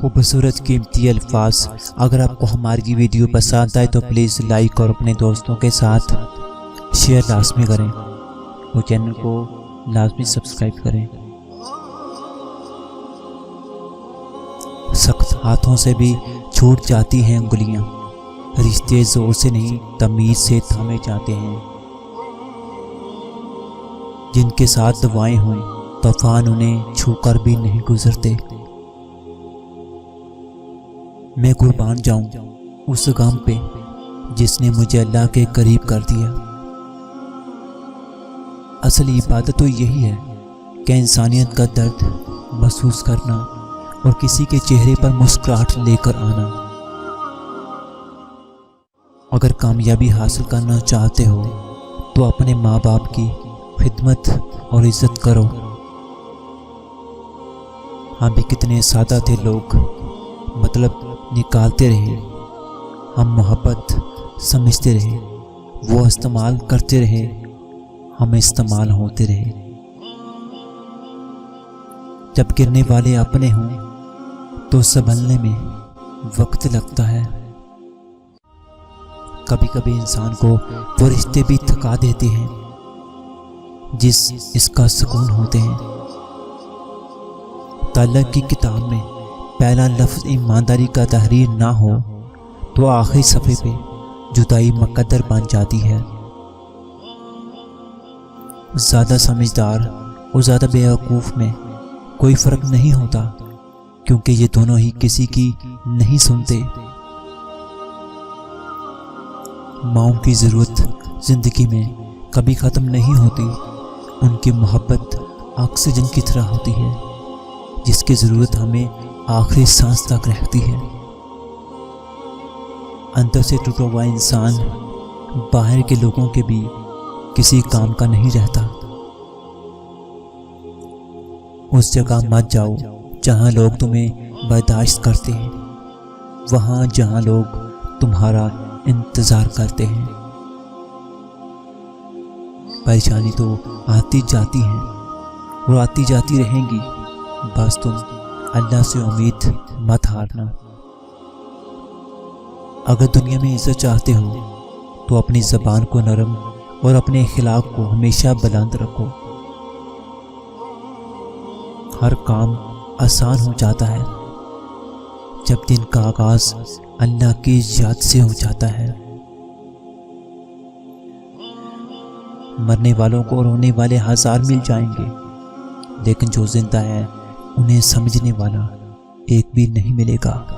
خوبصورت قیمتی الفاظ۔ اگر آپ کو ہماری ویڈیو پسند آئے تو پلیز لائک اور اپنے دوستوں کے ساتھ شیئر لازمی کریں اور چینل کو لازمی سبسکرائب کریں۔ سخت ہاتھوں سے بھی چھوٹ جاتی ہیں انگلیاں، رشتے زور سے نہیں تمیز سے تھامے جاتے ہیں۔ جن کے ساتھ دعائیں ہوئیں طوفان انہیں چھو کر بھی نہیں گزرتے۔ میں قربان جاؤں اس غم پہ جس نے مجھے اللہ کے قریب کر دیا۔ اصل عبادت تو یہی ہے کہ انسانیت کا درد محسوس کرنا اور کسی کے چہرے پر مسکراہٹ لے کر آنا۔ اگر کامیابی حاصل کرنا چاہتے ہو تو اپنے ماں باپ کی خدمت اور عزت کرو۔ ہم بھی کتنے سادہ تھے لوگ، مطلب نکالتے رہے، ہم محبت سمجھتے رہے، وہ استعمال کرتے رہے، ہم استعمال ہوتے رہے۔ جب گرنے والے اپنے ہوں تو سنبھلنے میں وقت لگتا ہے۔ کبھی کبھی انسان کو وہ رشتے بھی تھکا دیتے ہیں جس اس کا سکون ہوتے ہیں۔ تعلق کی کتاب میں پہلا لفظ ایمانداری کا تحریر نہ ہو تو آخری صفحے پہ جدائی مقدر بن جاتی ہے۔ زیادہ سمجھدار اور زیادہ بیوقوف میں کوئی فرق نہیں ہوتا، کیونکہ یہ دونوں ہی کسی کی نہیں سنتے۔ ماؤں کی ضرورت زندگی میں کبھی ختم نہیں ہوتی، ان کی محبت آکسیجن کی طرح ہوتی ہے جس کی ضرورت ہمیں آخری سانس تک رہتی ہے۔ اندر سے ٹوٹا ہوا انسان باہر کے لوگوں کے بھی کسی کام کا نہیں رہتا۔ اس جگہ مت جاؤ جہاں لوگ تمہیں برداشت کرتے ہیں، وہاں جہاں لوگ تمہارا انتظار کرتے ہیں۔ پریشانی تو آتی جاتی ہیں اور آتی جاتی رہیں گی، بس تم اللہ سے امید مت ہارنا۔ اگر دنیا میں عزت چاہتے ہو تو اپنی زبان کو نرم اور اپنے اخلاق کو ہمیشہ بلند رکھو۔ ہر کام آسان ہو جاتا ہے جب دن کا آغاز اللہ کی یاد سے ہو جاتا ہے۔ مرنے والوں کو رونے والے ہزار مل جائیں گے، لیکن جو زندہ ہے انہیں سمجھنے والا ایک بھی نہیں ملے گا۔